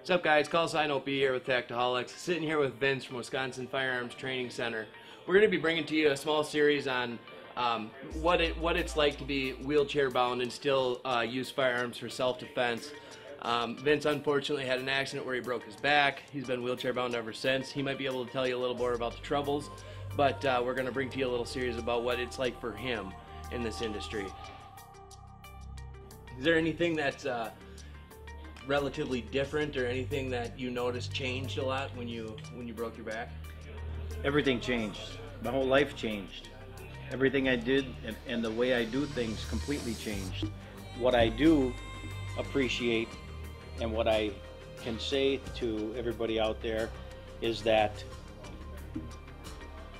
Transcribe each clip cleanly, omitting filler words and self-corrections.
What's up, guys? Call sign OP here with Tactiholics. Sitting here with Vince from Wisconsin Firearms Training Center. We're going to be bringing to you a small series on what it's like to be wheelchair bound and still use firearms for self-defense. Vince unfortunately had an accident where he broke his back. He's been wheelchair bound ever since. He might be able to tell you a little more about the troubles, but we're going to bring to you a little series about what it's like for him in this industry. Is there anything that's relatively different, or anything that you noticed changed a lot when you broke your back? Everything changed. My whole life changed. Everything I did and the way I do things completely changed. What I do appreciate and what I can say to everybody out there is that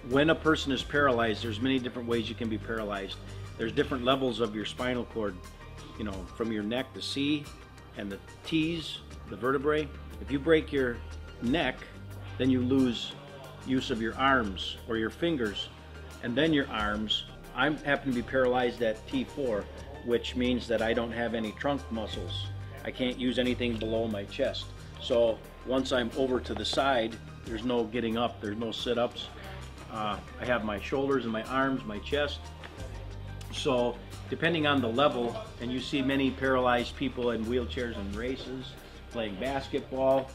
when a person is paralyzed, there's many different ways you can be paralyzed. There's different levels of your spinal cord, you know, from your neck, the C, and the T's, the vertebrae. If you break your neck, then you lose use of your arms or your fingers, and then your arms. I happen to be paralyzed at T4, which means that I don't have any trunk muscles. I can't use anything below my chest. So once I'm over to the side, there's no getting up, there's no sit-ups. I have my shoulders and my arms, my chest. So depending on the level, and you see many paralyzed people in wheelchairs in races, playing basketball.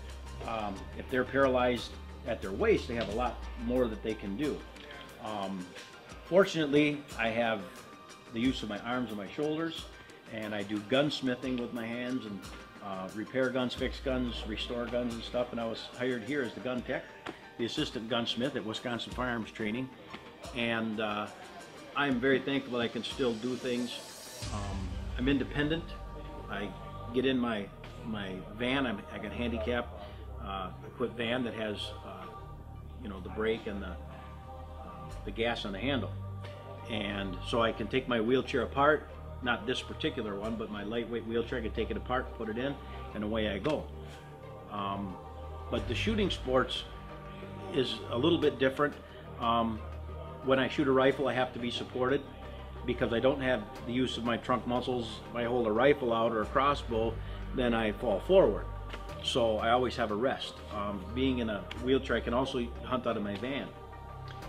If they're paralyzed at their waist, they have a lot more that they can do. Fortunately, I have the use of my arms and my shoulders, and I do gunsmithing with my hands and repair guns, fix guns, restore guns and stuff. And I was hired here as the gun tech, the assistant gunsmith at Wisconsin Firearms Training. And I'm very thankful that I can still do things. I'm independent. I get in my van. I got a handicap equipped van that has you know, the brake and the gas on the handle, and so I can take my wheelchair apart. Not this particular one, but my lightweight wheelchair. I can take it apart, put it in, and away I go. But the shooting sports is a little bit different. When I shoot a rifle, I have to be supported because I don't have the use of my trunk muscles. If I hold a rifle out or a crossbow, then I fall forward. So I always have a rest. Being in a wheelchair, I can also hunt out of my van.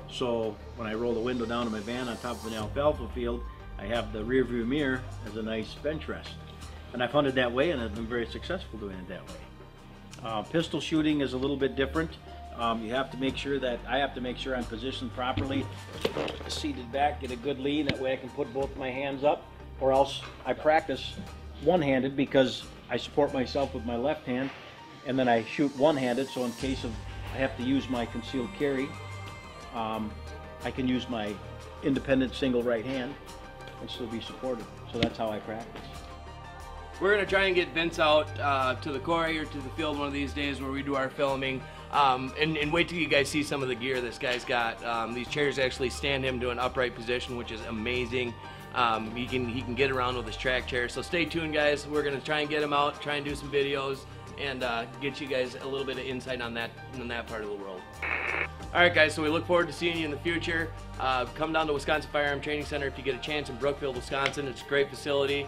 So when I roll the window down to my van on top of an alfalfa field, I have the rear view mirror as a nice bench rest. And I've hunted that way, and I've been very successful doing it that way. Pistol shooting is a little bit different. You have to make sure that I have to make sure I'm positioned properly, seated back, get a good lean. That way I can put both my hands up, or else I practice one-handed because I support myself with my left hand, and then I shoot one-handed. So in case of I have to use my concealed carry, I can use my independent single right hand and still be supported. So that's how I practice. We're going to try and get Vince out to the quarry or to the field one of these days where we do our filming, and wait till you guys see some of the gear this guy's got. These chairs actually stand him to an upright position, which is amazing. He can get around with his track chair. So stay tuned, guys. We're going to try and get him out, try and do some videos, and get you guys a little bit of insight on that part of the world. Alright, guys, so we look forward to seeing you in the future. Come down to Wisconsin Firearm Training Center if you get a chance in Brookfield, Wisconsin. It's a great facility.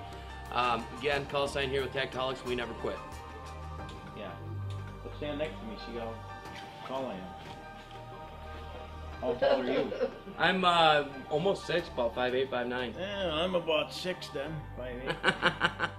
Again, call sign here with Tactiholics. We never quit. Yeah. But stand next to me, see how tall I am. How tall are you? I'm almost 6, about 5'8", 5'9". Yeah, I'm about 6 then, 5'8".